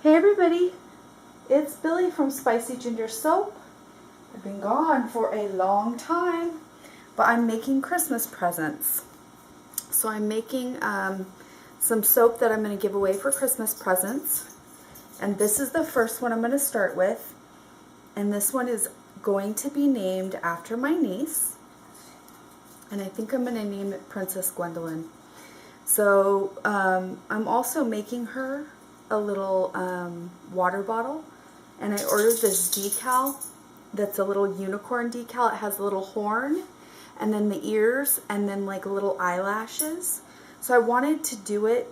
Hey everybody, it's Billy from Spicy Ginger Soap. I've been gone for a long time, but I'm making Christmas presents. So I'm making some soap that I'm going to give away for Christmas presents. And this is the first one I'm going to start with. And this one is going to be named after my niece. And I think I'm going to name it Princess Gwendolyn. So I'm also making her a little water bottle, and I ordered this decal that's a little unicorn decal. It has a little horn and then the ears and then like little eyelashes. So I wanted to do it,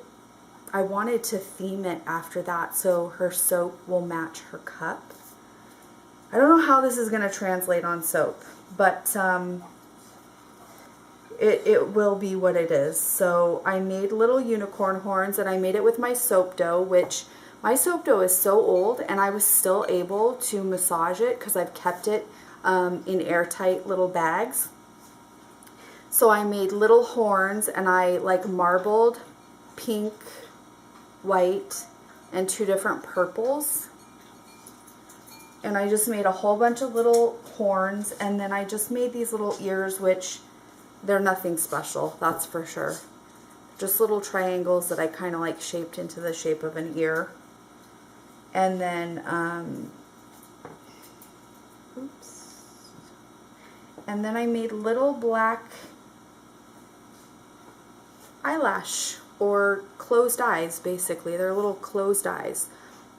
I wanted to theme it after that so her soap will match her cup. I don't know how this is going to translate on soap, but it will be what it is. So I made little unicorn horns, and I made it with my soap dough, which my soap dough is so old, and I was still able to massage it because I've kept it in airtight little bags. So I made little horns, and I like marbled pink, white, and 2 different purples. And I just made a whole bunch of little horns, and then I just made these little ears, which they're nothing special, that's for sure. Just little triangles that I kind of like shaped into the shape of an ear. And then, and then I made little black eyelash, or closed eyes, basically. They're little closed eyes.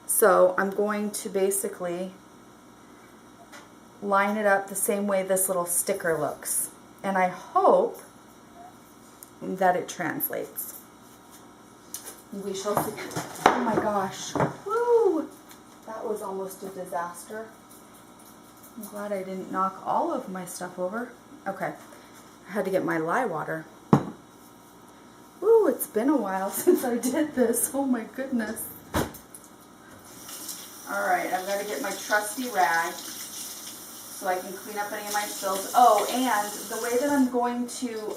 So I'm going to basically line it up the same way this little sticker looks. And I hope that it translates. We shall see. Oh my gosh. Woo! That was almost a disaster. I'm glad I didn't knock all of my stuff over. Okay. I had to get my lye water. Woo, it's been a while since I did this. Oh my goodness. Alright, I've got to get my trusty rag so I can clean up any of my spills. Oh, and the way that I'm going to,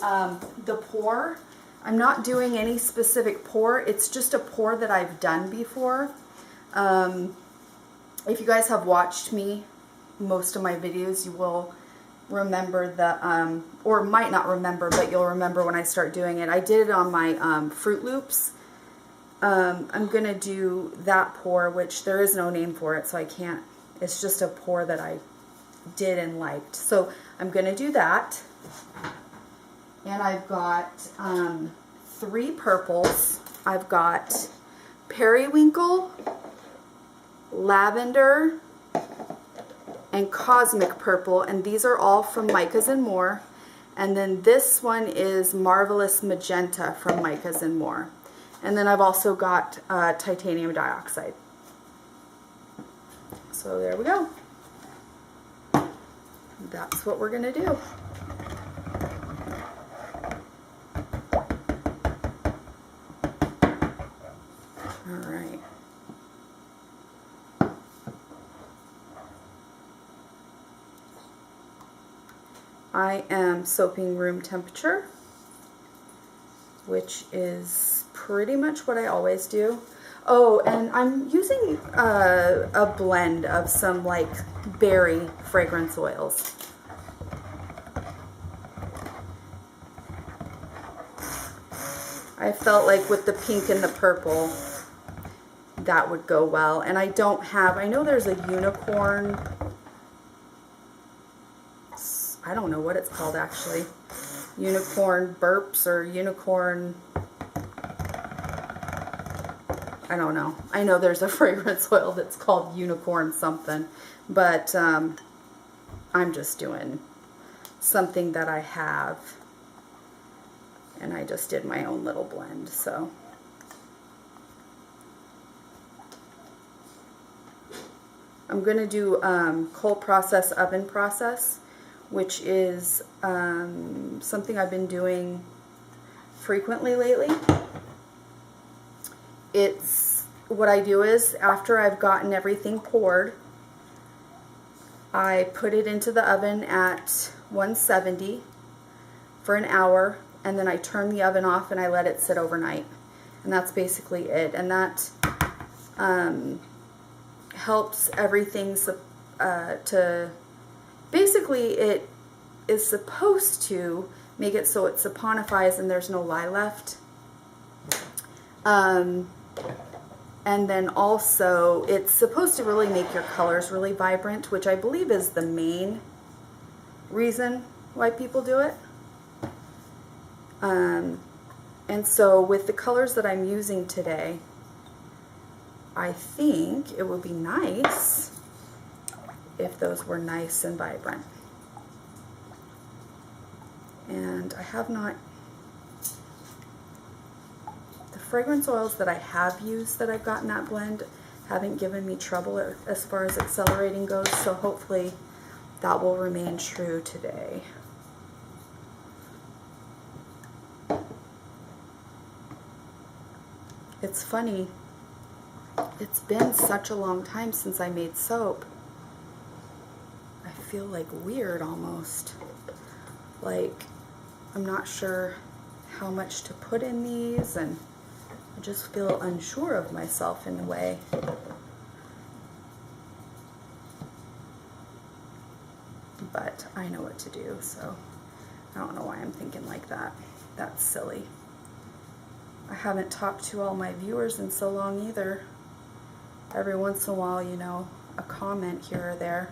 the pour, I'm not doing any specific pour. It's just a pour that I've done before. If you guys have watched me, most of my videos, you will remember the, or might not remember, but you'll remember when I start doing it. I did it on my Fruit Loops. I'm going to do that pour, which there is no name for it, so I can't, it's just a pour that I did and liked. So I'm going to do that. And I've got 3 purples. I've got periwinkle, lavender, and cosmic purple, and these are all from Micas and More. And then this one is marvelous magenta from Micas and More. And then I've also got titanium dioxide. So there we go. That's what we're going to do. Alright. I am soaping room temperature, which is pretty much what I always do. Oh, and I'm using a blend of some like berry fragrance oils. I felt like with the pink and the purple that would go well. And I don't have, I know there's a unicorn, I don't know what it's called actually, unicorn burps or unicorn, I don't know. I know there's a fragrance oil that's called unicorn something, but I'm just doing something that I have, and I just did my own little blend. So I'm going to do cold process, oven process, which is something I've been doing frequently lately. It's, what I do is, after I've gotten everything poured, I put it into the oven at 170 for an hour, and then I turn the oven off and I let it sit overnight. And that's basically it. And that helps everything to, basically it is supposed to make it so it saponifies and there's no lye left. And then also it's supposed to really make your colors really vibrant, which I believe is the main reason why people do it. And so with the colors that I'm using today, I think it would be nice if those were nice and vibrant. And I have not, the fragrance oils that I have used that I've gotten that blend haven't given me trouble as far as accelerating goes, so hopefully that will remain true today. It's funny, it's been such a long time since I made soap. I feel like weird almost. Like I'm not sure how much to put in these, and I just feel unsure of myself in a way. But I know what to do, so I don't know why I'm thinking like that. That's silly. I haven't talked to all my viewers in so long either. Every once in a while, you know, a comment here or there.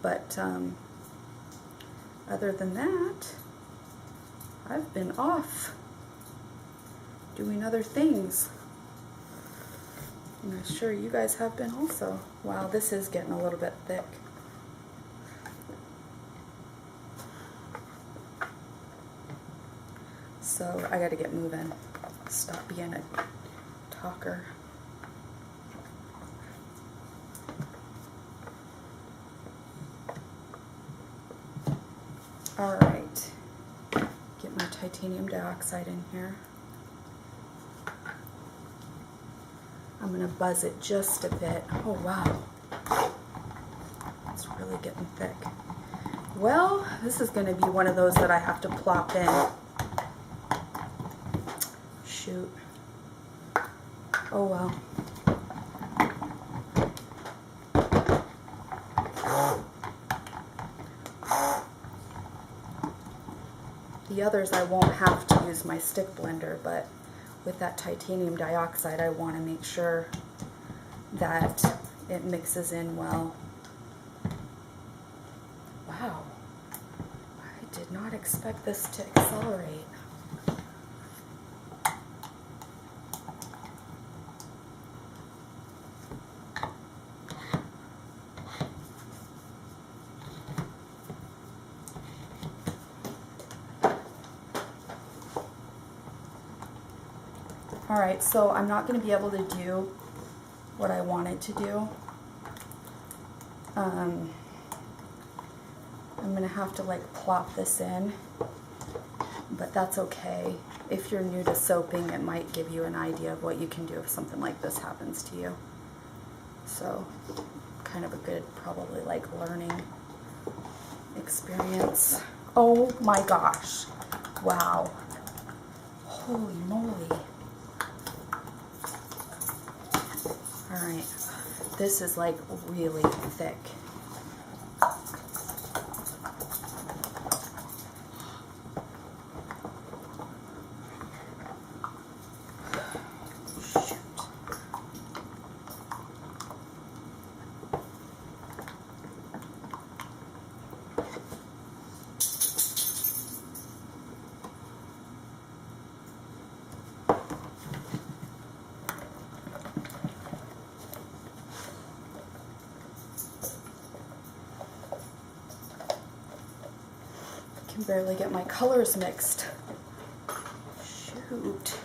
But other than that, I've been off doing other things. And I'm sure you guys have been also. Wow, this is getting a little bit thick. So I gotta get moving. Stop being a talker. All right, get my titanium dioxide in here. I'm gonna buzz it just a bit. Oh wow, it's really getting thick. Well, this is gonna be one of those that I have to plop in. Shoot. Oh well. The others I won't have to use my stick blender, but with that titanium dioxide I want to make sure that it mixes in well. Wow. I did not expect this to accelerate. Alright, so I'm not going to be able to do what I wanted to do. I'm going to have to like plop this in, but that's okay. If you're new to soaping, it might give you an idea of what you can do if something like this happens to you. So, kind of a good, probably like learning experience. Oh my gosh. Wow. Holy moly. Alright, this is like really thick. Shoot. Barely get my colors mixed. Shoot.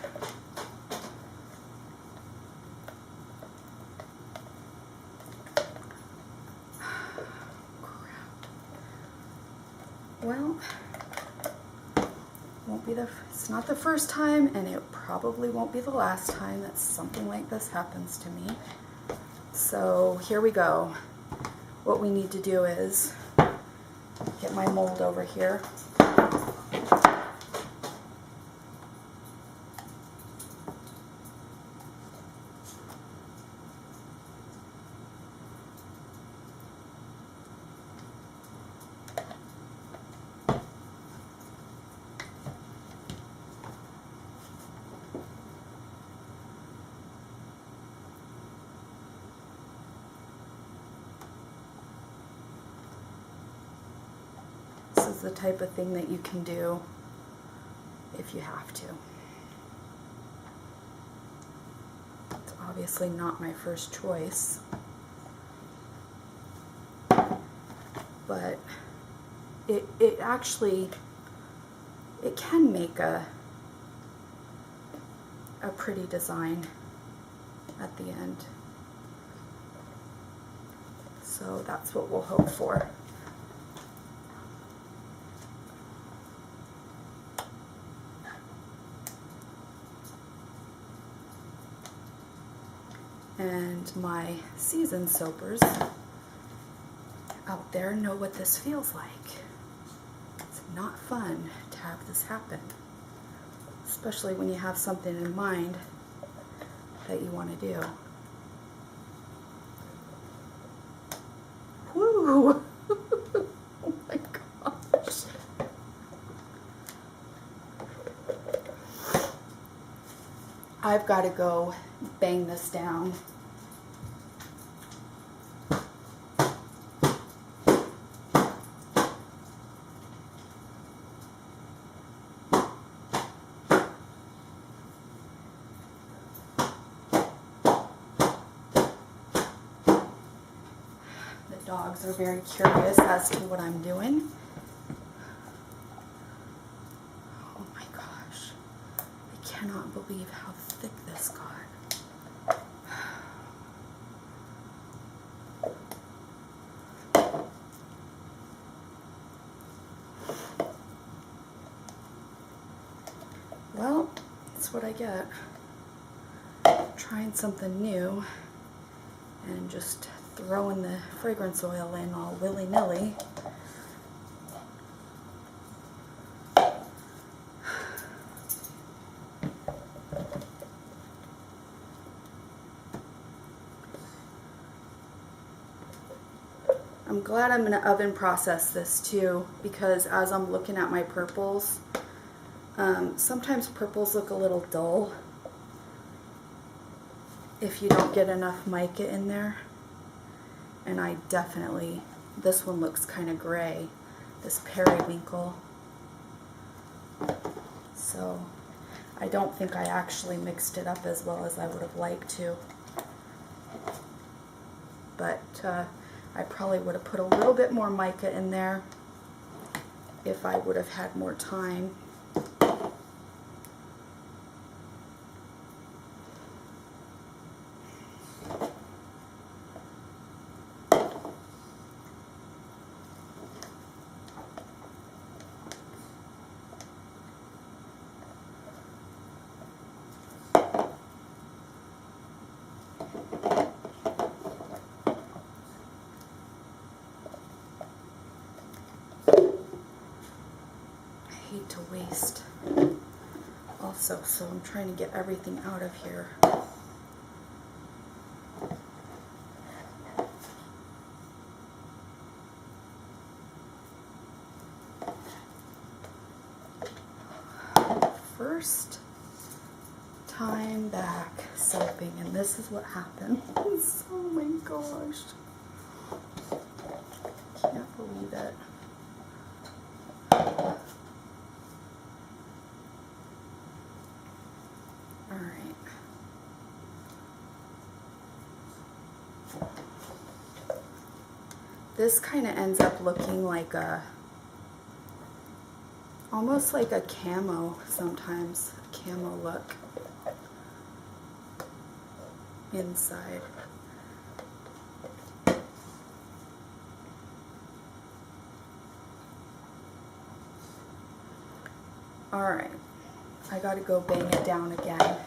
Crap. Well, it's not the first time, and it probably won't be the last time that something like this happens to me. So here we go. What we need to do is get my mold over here. this is the type of thing that you can do if you have to. It's obviously not my first choice, but it actually, it can make a pretty design at the end. So that's what we'll hope for. And my seasoned soapers out there know what this feels like. It's not fun to have this happen, especially when you have something in mind that you want to do. Woo! Oh my gosh. I've got to go bang this down. The dogs are very curious as to what I'm doing. Oh my gosh. I cannot believe how thick this got. Well, that's what I get. Trying something new and just throwing the fragrance oil in all willy-nilly. I'm glad I'm going to oven process this too, because as I'm looking at my purples, sometimes purples look a little dull if you don't get enough mica in there. And I definitely, this one looks kind of gray, this periwinkle. So I don't think I actually mixed it up as well as I would have liked to. But I probably would have put a little bit more mica in there if I would have had more time. To waste also, so I'm trying to get everything out of here. First time back soaping, and this is what happened. Oh my gosh, can't believe it. Alright. This kind of ends up looking like a, almost like a camo sometimes, a camo look inside. Alright, I gotta go bang it down again.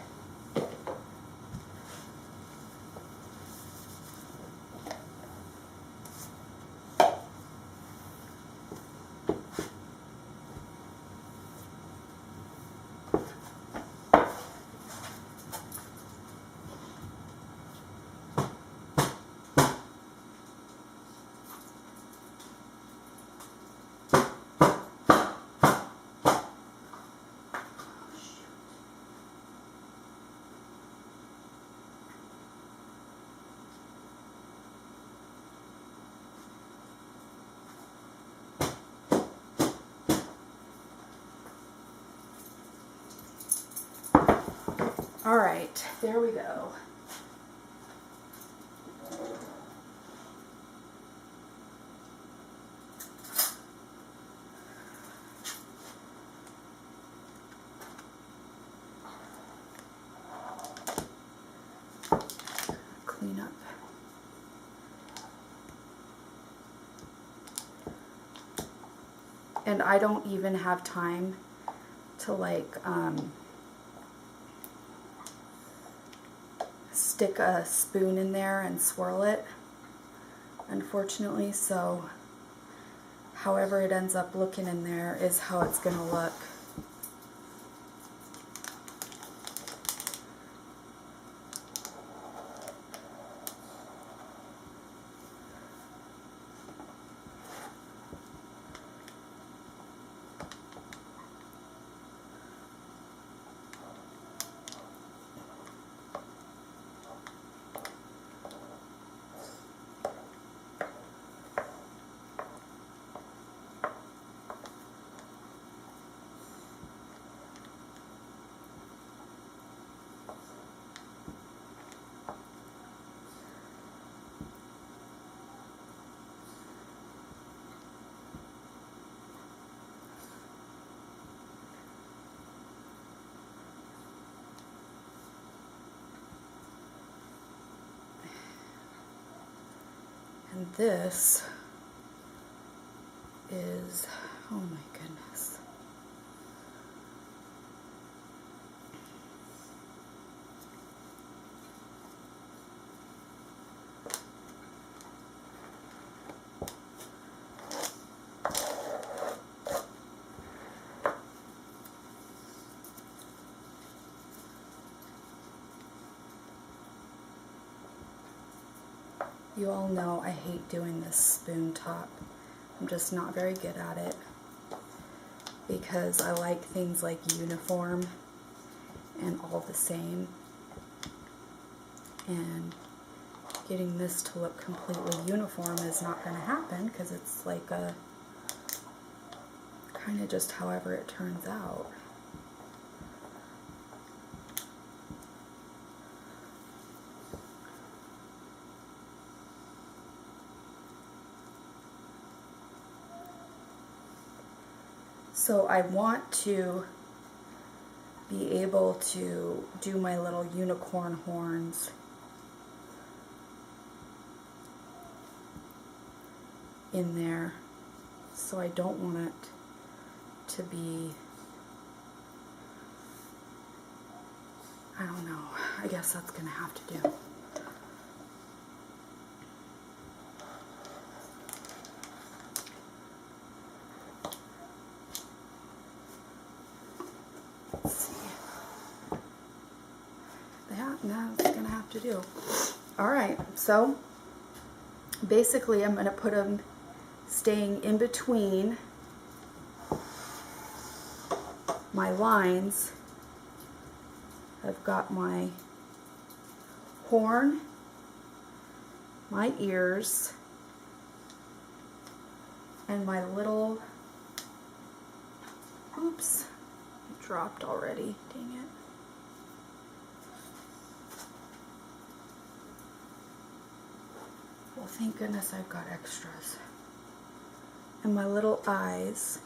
All right, there we go. Clean up. And I don't even have time to like stick a spoon in there and swirl it, unfortunately, so however it ends up looking in there is how it's going to look. And this is, oh my goodness. You all know I hate doing this spoon top. I'm just not very good at it because I like things like uniform and all the same. And getting this to look completely uniform is not going to happen because it's like a kind of just however it turns out. So I want to be able to do my little unicorn horns in there. So I don't want it to be, I don't know, I guess that's going to have to do. That's gonna have to do. Alright, so basically I'm gonna put them staying in between my lines. I've got my horn, my ears, and my little, oops, it dropped already, dang it. Well, thank goodness I've got extras. And my little eyes.